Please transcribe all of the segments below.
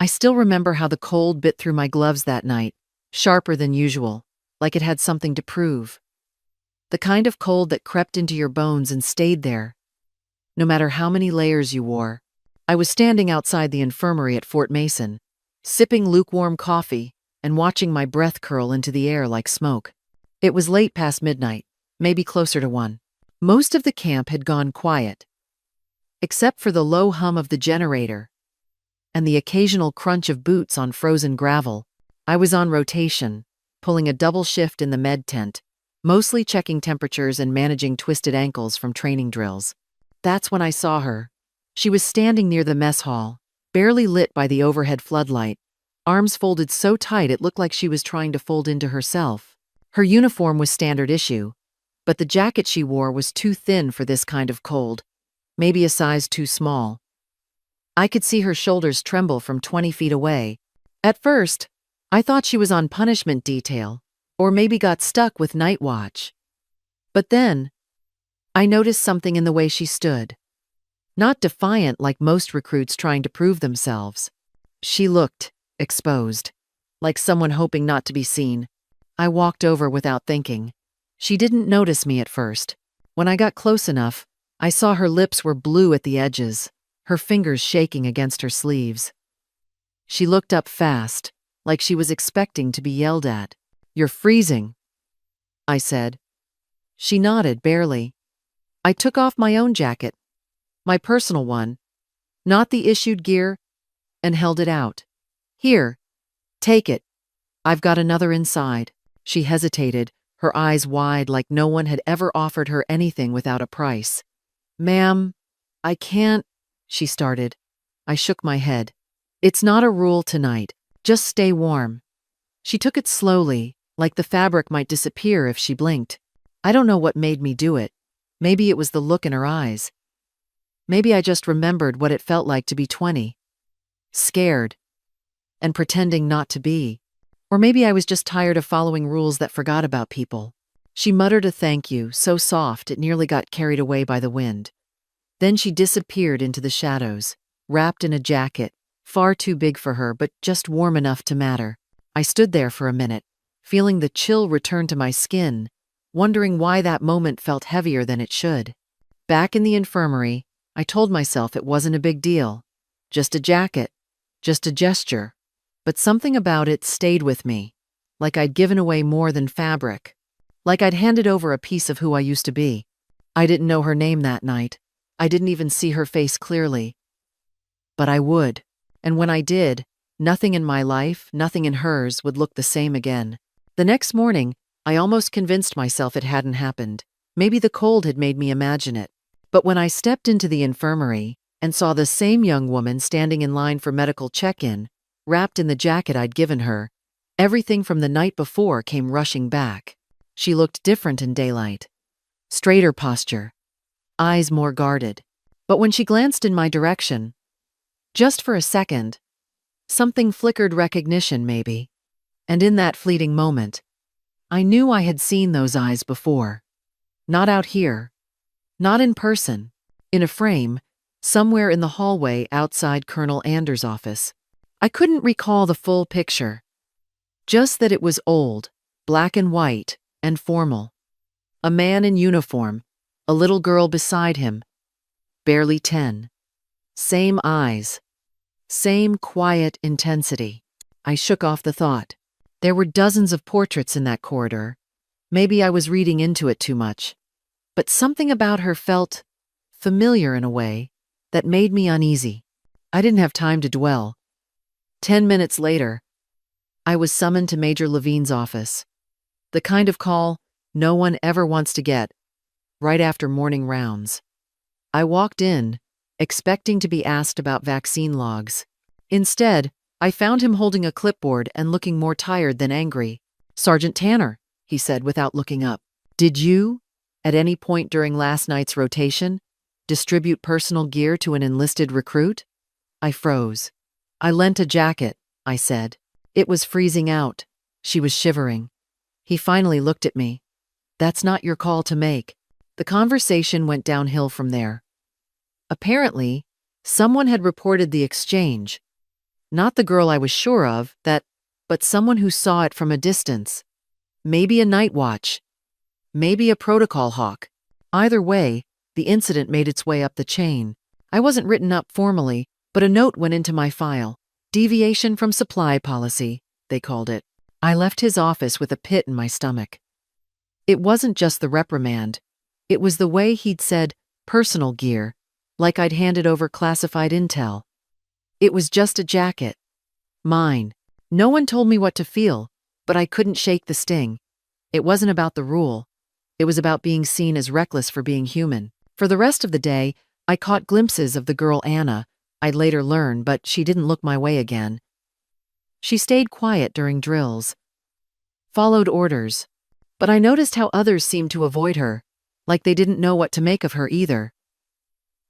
still remember how the cold bit through my gloves that night, sharper than usual, like it had something to prove. The kind of cold that crept into your bones and stayed there, no matter how many layers you wore. I was standing outside the infirmary at Fort Mason, sipping lukewarm coffee and watching my breath curl into the air like smoke. It was late past midnight, maybe closer to 1. Most of the camp had gone quiet, except for the low hum of the generator and the occasional crunch of boots on frozen gravel. I was on rotation, pulling a double shift in the med tent, mostly checking temperatures and managing twisted ankles from training drills. That's when I saw her. She was standing near the mess hall, barely lit by the overhead floodlight, arms folded so tight it looked like she was trying to fold into herself. Her uniform was standard issue, but the jacket she wore was too thin for this kind of cold, maybe a size too small. I could see her shoulders tremble from 20 feet away. At first, I thought she was on punishment detail, or maybe got stuck with night watch. But then, I noticed something in the way she stood. Not defiant like most recruits trying to prove themselves. She looked exposed, like someone hoping not to be seen. I walked over without thinking. She didn't notice me at first. When I got close enough, I saw her lips were blue at the edges, her fingers shaking against her sleeves. She looked up fast, like she was expecting to be yelled at. "You're freezing," I said. She nodded, barely. I took off my own jacket, my personal one, not the issued gear, and held it out. "Here, take it. I've got another inside." She hesitated, her eyes wide like no one had ever offered her anything without a price. "Ma'am, I can't," she started. I shook my head. "It's not a rule tonight. Just stay warm." She took it slowly, like the fabric might disappear if she blinked. I don't know what made me do it. Maybe it was the look in her eyes. Maybe I just remembered what it felt like to be 20. Scared. And pretending not to be. Or maybe I was just tired of following rules that forgot about people. She muttered a thank you, so soft it nearly got carried away by the wind. Then she disappeared into the shadows, wrapped in a jacket, far too big for her but just warm enough to matter. I stood there for a minute, feeling the chill return to my skin, wondering why that moment felt heavier than it should. Back in the infirmary, I told myself it wasn't a big deal. Just a jacket, just a gesture. But something about it stayed with me, like I'd given away more than fabric, like I'd handed over a piece of who I used to be. I didn't know her name that night. I didn't even see her face clearly. But I would. And when I did, nothing in my life, nothing in hers, would look the same again. The next morning, I almost convinced myself it hadn't happened. Maybe the cold had made me imagine it. But when I stepped into the infirmary and saw the same young woman standing in line for medical check-in, wrapped in the jacket I'd given her, everything from the night before came rushing back. She looked different in daylight. Straighter posture, eyes more guarded. But when she glanced in my direction, just for a second, something flickered, recognition maybe. And in that fleeting moment, I knew I had seen those eyes before. Not out here. Not in person. In a frame, somewhere in the hallway outside Colonel Anders' office. I couldn't recall the full picture. Just that it was old, black and white, and formal. A man in uniform, a little girl beside him, barely 10. Same eyes. Same quiet intensity. I shook off the thought. There were dozens of portraits in that corridor. Maybe I was reading into it too much. But something about her felt familiar in a way that made me uneasy. I didn't have time to dwell. 10 minutes later, I was summoned to Major Levine's office. The kind of call no one ever wants to get, right after morning rounds. I walked in, expecting to be asked about vaccine logs. Instead, I found him holding a clipboard and looking more tired than angry. "Sergeant Tanner," he said without looking up. "Did you, at any point during last night's rotation, distribute personal gear to an enlisted recruit?" I froze. "I lent a jacket," I said. It was freezing out. She was shivering. He finally looked at me. "That's not your call to make." The conversation went downhill from there. Apparently, someone had reported the exchange. Not the girl I was sure of, but someone who saw it from a distance. Maybe a night watch. Maybe a protocol hawk. Either way, the incident made its way up the chain. I wasn't written up formally, but a note went into my file. Deviation from supply policy, they called it. I left his office with a pit in my stomach. It wasn't just the reprimand. It was the way he'd said, personal gear, like I'd handed over classified intel. It was just a jacket. Mine. No one told me what to feel, but I couldn't shake the sting. It wasn't about the rule. It was about being seen as reckless for being human. For the rest of the day, I caught glimpses of the girl Anna. I'd later learn, but she didn't look my way again. She stayed quiet during drills. Followed orders. But I noticed how others seemed to avoid her, like they didn't know what to make of her either.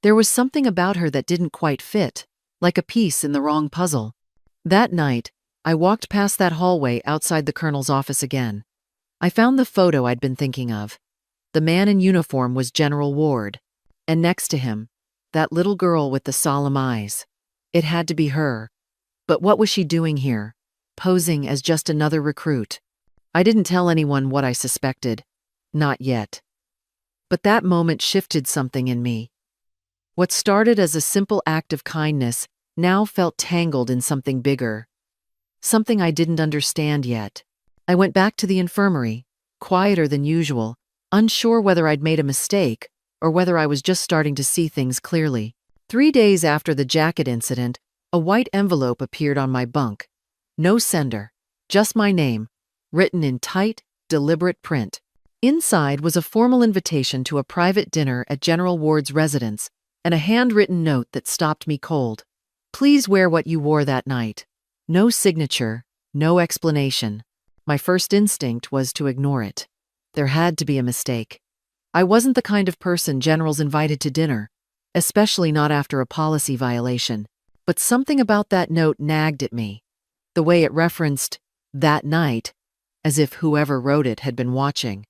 There was something about her that didn't quite fit, like a piece in the wrong puzzle. That night, I walked past that hallway outside the colonel's office again. I found the photo I'd been thinking of. The man in uniform was General Ward, and next to him, that little girl with the solemn eyes. It had to be her. But what was she doing here, posing as just another recruit? I didn't tell anyone what I suspected. Not yet. But that moment shifted something in me. What started as a simple act of kindness now felt tangled in something bigger. Something I didn't understand yet. I went back to the infirmary, quieter than usual, unsure whether I'd made a mistake or whether I was just starting to see things clearly. 3 days after the jacket incident, a white envelope appeared on my bunk. No sender, just my name, written in tight, deliberate print. Inside was a formal invitation to a private dinner at General Ward's residence and a handwritten note that stopped me cold. Please wear what you wore that night. No signature, no explanation. My first instinct was to ignore it. There had to be a mistake. I wasn't the kind of person generals invited to dinner, especially not after a policy violation. But something about that note nagged at me. The way it referenced that night, as if whoever wrote it had been watching.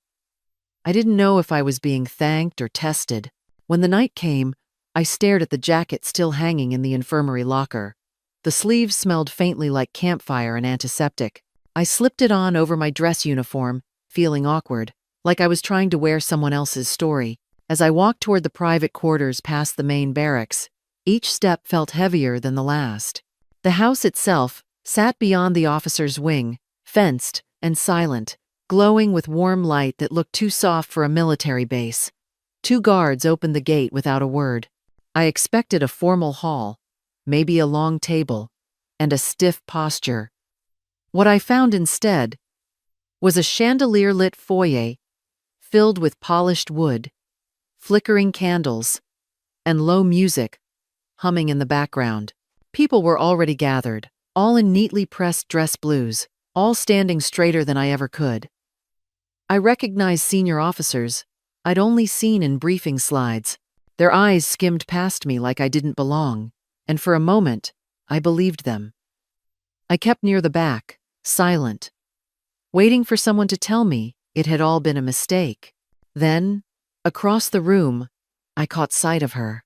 I didn't know if I was being thanked or tested. When the night came, I stared at the jacket still hanging in the infirmary locker. The sleeves smelled faintly like campfire and antiseptic. I slipped it on over my dress uniform, feeling awkward, like I was trying to wear someone else's story. As I walked toward the private quarters past the main barracks, each step felt heavier than the last. The house itself sat beyond the officer's wing, fenced and silent, glowing with warm light that looked too soft for a military base. 2 guards opened the gate without a word. I expected a formal hall, maybe a long table, and a stiff posture. What I found instead was a chandelier-lit foyer filled with polished wood, flickering candles, and low music humming in the background. People were already gathered, all in neatly pressed dress blues, all standing straighter than I ever could. I recognized senior officers I'd only seen in briefing slides. Their eyes skimmed past me like I didn't belong, and for a moment, I believed them. I kept near the back, silent, waiting for someone to tell me it had all been a mistake. Then, across the room, I caught sight of her.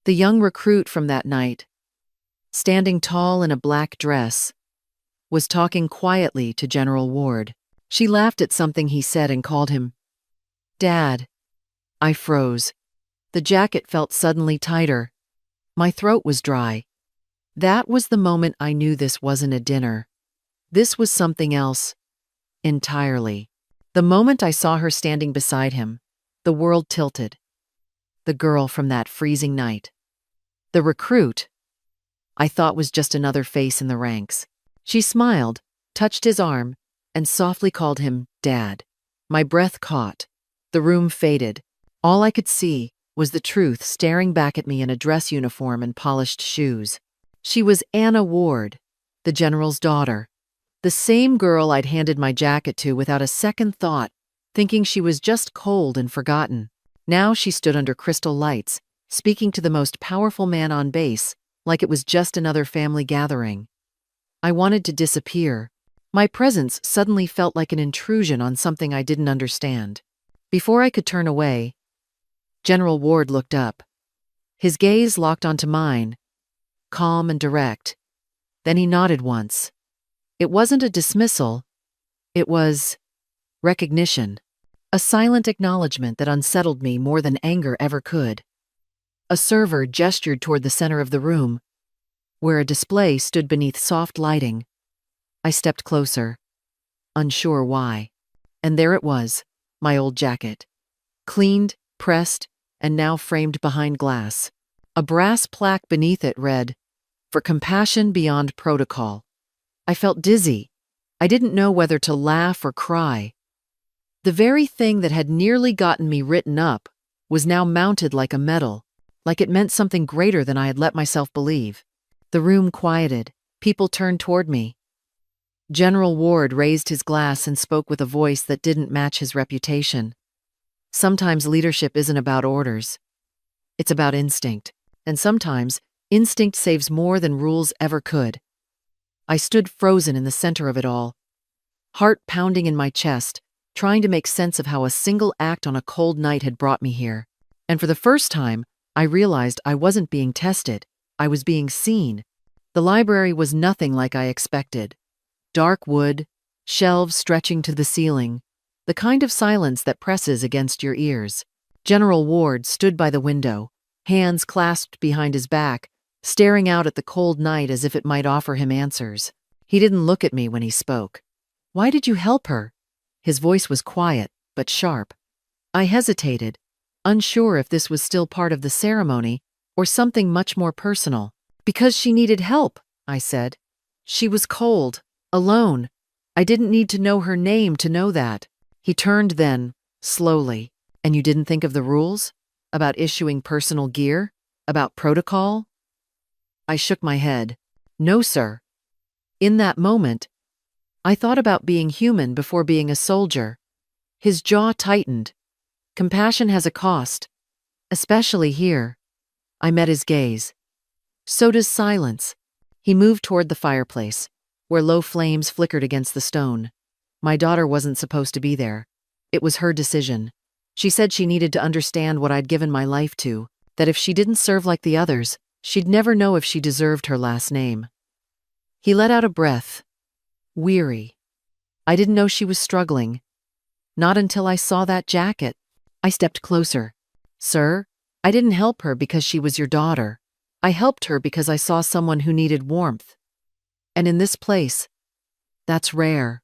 The young recruit from that night, standing tall in a black dress, was talking quietly to General Ward. She laughed at something he said and called him Dad. I froze. The jacket felt suddenly tighter. My throat was dry. That was the moment I knew this wasn't a dinner. This was something else, entirely. The moment I saw her standing beside him, the world tilted. The girl from that freezing night. The recruit, I thought was just another face in the ranks. She smiled, touched his arm, and softly called him Dad. My breath caught. The room faded. All I could see was the truth staring back at me in a dress uniform and polished shoes. She was Anna Ward, the general's daughter. The same girl I'd handed my jacket to without a second thought, thinking she was just cold and forgotten. Now she stood under crystal lights, speaking to the most powerful man on base, like it was just another family gathering. I wanted to disappear. My presence suddenly felt like an intrusion on something I didn't understand. Before I could turn away, General Ward looked up. His gaze locked onto mine, calm and direct. Then he nodded once. It wasn't a dismissal, it was recognition. A silent acknowledgement that unsettled me more than anger ever could. A server gestured toward the center of the room, where a display stood beneath soft lighting. I stepped closer, unsure why. And there it was, my old jacket. Cleaned, pressed, and now framed behind glass. A brass plaque beneath it read, "For compassion beyond protocol." I felt dizzy. I didn't know whether to laugh or cry. The very thing that had nearly gotten me written up was now mounted like a medal, like it meant something greater than I had let myself believe. The room quieted. People turned toward me. General Ward raised his glass and spoke with a voice that didn't match his reputation. Sometimes leadership isn't about orders. It's about instinct. And sometimes, instinct saves more than rules ever could. I stood frozen in the center of it all, heart pounding in my chest, trying to make sense of how a single act on a cold night had brought me here. And for the first time, I realized I wasn't being tested. I was being seen. The library was nothing like I expected. Dark wood, shelves stretching to the ceiling, the kind of silence that presses against your ears. General Ward stood by the window, hands clasped behind his back, staring out at the cold night as if it might offer him answers. He didn't look at me when he spoke. "Why did you help her?" His voice was quiet, but sharp. I hesitated, unsure if this was still part of the ceremony or something much more personal. "Because she needed help," I said. "She was cold, alone. I didn't need to know her name to know that." He turned then, slowly. "And you didn't think of the rules? About issuing personal gear? About protocol?" I shook my head. "No, sir." In that moment, I thought about being human before being a soldier. His jaw tightened. Compassion has a cost, especially here. I met his gaze. So does silence. He moved toward the fireplace, where low flames flickered against the stone. My daughter wasn't supposed to be there. It was her decision. She said she needed to understand what I'd given my life to, that if she didn't serve like the others, she'd never know if she deserved her last name. He let out a breath. Weary. I didn't know she was struggling. Not until I saw that jacket. I stepped closer. "Sir, I didn't help her because she was your daughter. I helped her because I saw someone who needed warmth. And in this place, that's rare."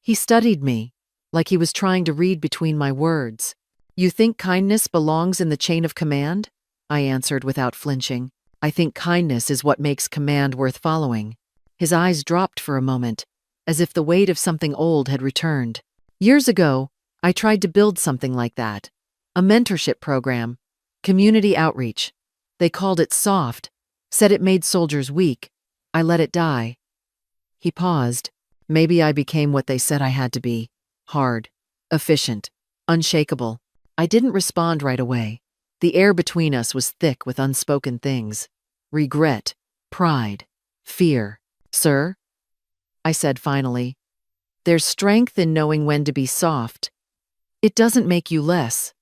He studied me, like he was trying to read between my words. "You think kindness belongs in the chain of command?" I answered without flinching. "I think kindness is what makes command worth following." His eyes dropped for a moment, as if the weight of something old had returned. "Years ago, I tried to build something like that. A mentorship program, community outreach. They called it soft, said it made soldiers weak. I let it die." He paused. "Maybe I became what they said I had to be. Hard, efficient, unshakable." I didn't respond right away. The air between us was thick with unspoken things. Regret, pride, fear. "Sir," I said finally, "there's strength in knowing when to be soft. It doesn't make you less.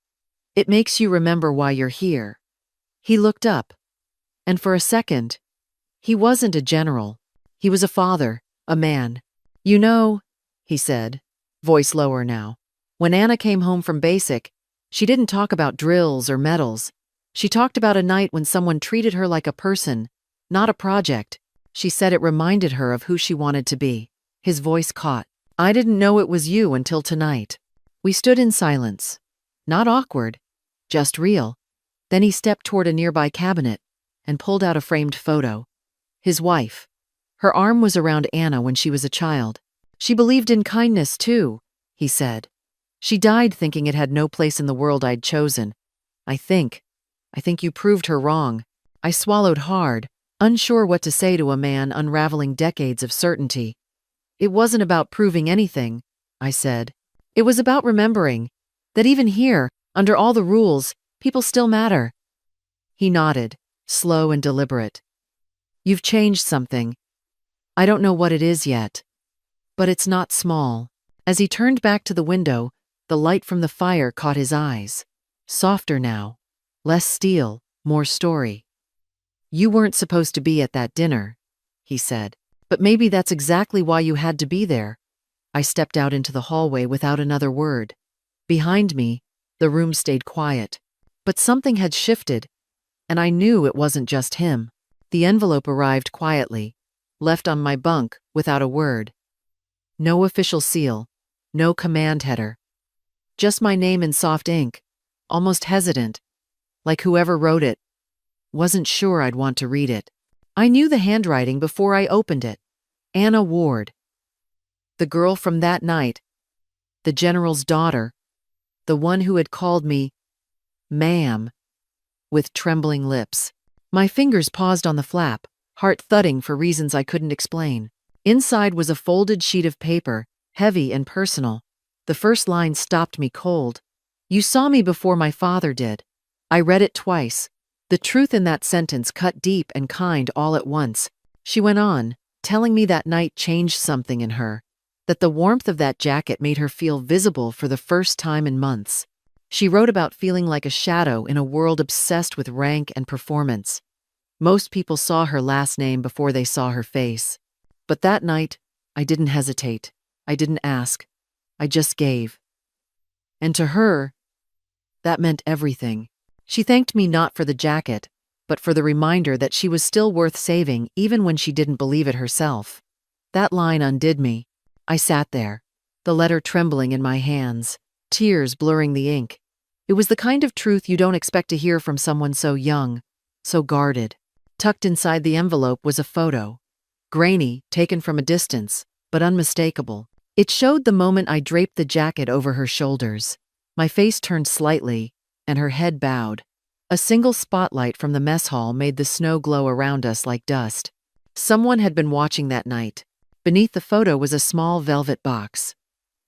It makes you remember why you're here." He looked up, and for a second, he wasn't a general. He was a father, a man. "You know," he said, voice lower now, "when Anna came home from basic, she didn't talk about drills or medals. She talked about a night when someone treated her like a person, not a project. She said it reminded her of who she wanted to be." His voice caught. "I didn't know it was you until tonight." We stood in silence. Not awkward, just real. Then he stepped toward a nearby cabinet and pulled out a framed photo. His wife. Her arm was around Anna when she was a child. "She believed in kindness, too," he said. "She died thinking it had no place in the world I'd chosen. I think you proved her wrong." I swallowed hard, unsure what to say to a man unraveling decades of certainty. "It wasn't about proving anything," I said. "It was about remembering that even here, under all the rules, people still matter." He nodded, slow and deliberate. "You've changed something. I don't know what it is yet, but it's not small." As he turned back to the window, the light from the fire caught his eyes. Softer now, less steel, more story. "You weren't supposed to be at that dinner," he said. But maybe that's exactly why you had to be there. I stepped out into the hallway without another word. Behind me, the room stayed quiet. But something had shifted, and I knew it wasn't just him. The envelope arrived quietly, left on my bunk without a word. No official seal, no command header. Just my name in soft ink, almost hesitant, like whoever wrote it wasn't sure I'd want to read it. I knew the handwriting before I opened it. Anna Ward. The girl from that night. The general's daughter. The one who had called me, ma'am, with trembling lips. My fingers paused on the flap, heart thudding for reasons I couldn't explain. Inside was a folded sheet of paper, heavy and personal. The first line stopped me cold. You saw me before my father did. I read it twice. The truth in that sentence cut deep and kind all at once. She went on, telling me that night changed something in her, that the warmth of that jacket made her feel visible for the first time in months. She wrote about feeling like a shadow in a world obsessed with rank and performance. Most people saw her last name before they saw her face. But that night, I didn't hesitate. I didn't ask. I just gave. And to her, that meant everything. She thanked me not for the jacket, but for the reminder that she was still worth saving even when she didn't believe it herself. That line undid me. I sat there, the letter trembling in my hands, tears blurring the ink. It was the kind of truth you don't expect to hear from someone so young, so guarded. Tucked inside the envelope was a photo. Grainy, taken from a distance, but unmistakable. It showed the moment I draped the jacket over her shoulders. My face turned slightly, and her head bowed. A single spotlight from the mess hall made the snow glow around us like dust. Someone had been watching that night. Beneath the photo was a small velvet box.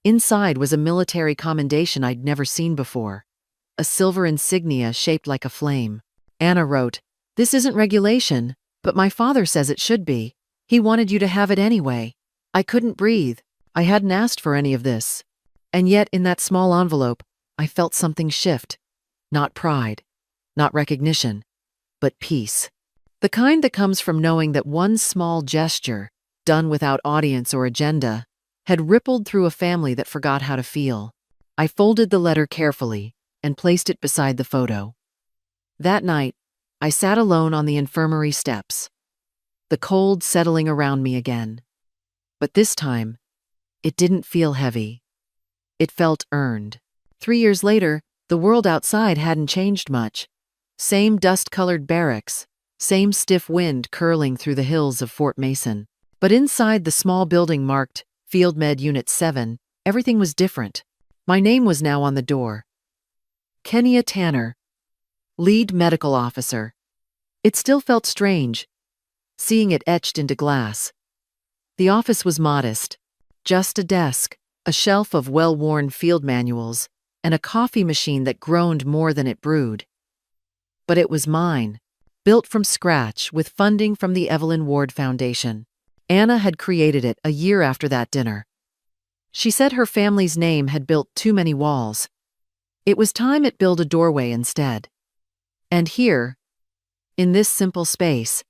Inside was a military commendation I'd never seen before. A silver insignia shaped like a flame. Anna wrote, "This isn't regulation, but my father says it should be. He wanted you to have it anyway." I couldn't breathe. I hadn't asked for any of this. And yet, in that small envelope, I felt something shift. Not pride, not recognition, but peace. The kind that comes from knowing that one small gesture, done without audience or agenda, had rippled through a family that forgot how to feel. I folded the letter carefully and placed it beside the photo. That night, I sat alone on the infirmary steps, the cold settling around me again. But this time, it didn't feel heavy. It felt earned. 3 years later, the world outside hadn't changed much. Same dust-colored barracks, same stiff wind curling through the hills of Fort Mason. But inside the small building marked Field Med Unit 7, everything was different. My name was now on the door. Kenya Tanner, Lead Medical Officer. It still felt strange, seeing it etched into glass. The office was modest. Just a desk, a shelf of well-worn field manuals, and a coffee machine that groaned more than it brewed. But it was mine, built from scratch with funding from the Evelyn Ward Foundation. Anna had created it a year after that dinner. She said her family's name had built too many walls. It was time it built a doorway instead. And here, in this simple space,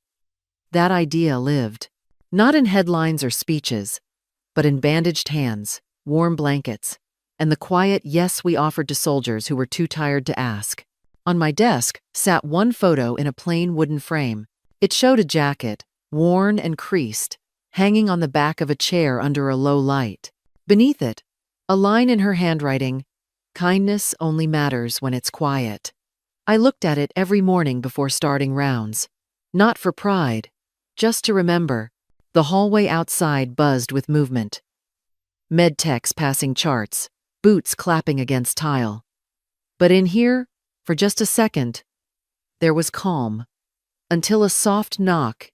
that idea lived. Not in headlines or speeches, but in bandaged hands, warm blankets, and the quiet yes we offered to soldiers who were too tired to ask. On my desk sat one photo in a plain wooden frame. It showed a jacket, worn and creased, hanging on the back of a chair under a low light. Beneath it, a line in her handwriting, "Kindness only matters when it's quiet." I looked at it every morning before starting rounds. Not for pride, just to remember. The hallway outside buzzed with movement. Med techs passing charts, boots clapping against tile. But in here, for just a second, there was calm, until a soft knock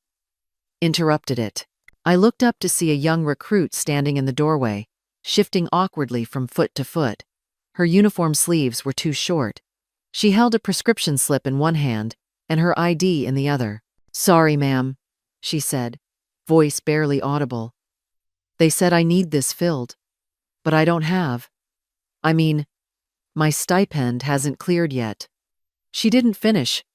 interrupted it. I looked up to see a young recruit standing in the doorway, shifting awkwardly from foot to foot. Her uniform sleeves were too short. She held a prescription slip in one hand and her ID in the other. "Sorry, ma'am," she said, voice barely audible. "They said I need this filled, but I don't have. I mean, my stipend hasn't cleared yet." She didn't finish.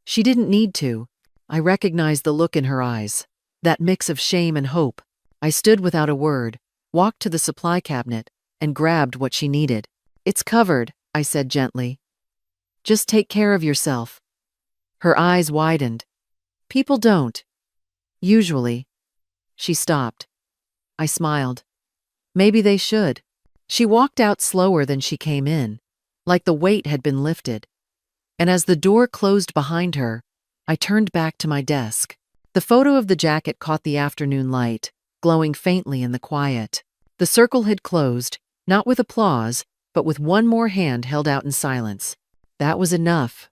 She didn't need to. I recognized the look in her eyes. that mix of shame and hope. I stood without a word, walked to the supply cabinet, and grabbed what she needed. "It's covered," I said gently. "Just take care of yourself." Her eyes widened. "People don't. Usually." She stopped. I smiled. "Maybe they should." She walked out slower than she came in, like the weight had been lifted. And as the door closed behind her, I turned back to my desk. The photo of the jacket caught the afternoon light, glowing faintly in the quiet. The circle had closed, not with applause, but with one more hand held out in silence. That was enough.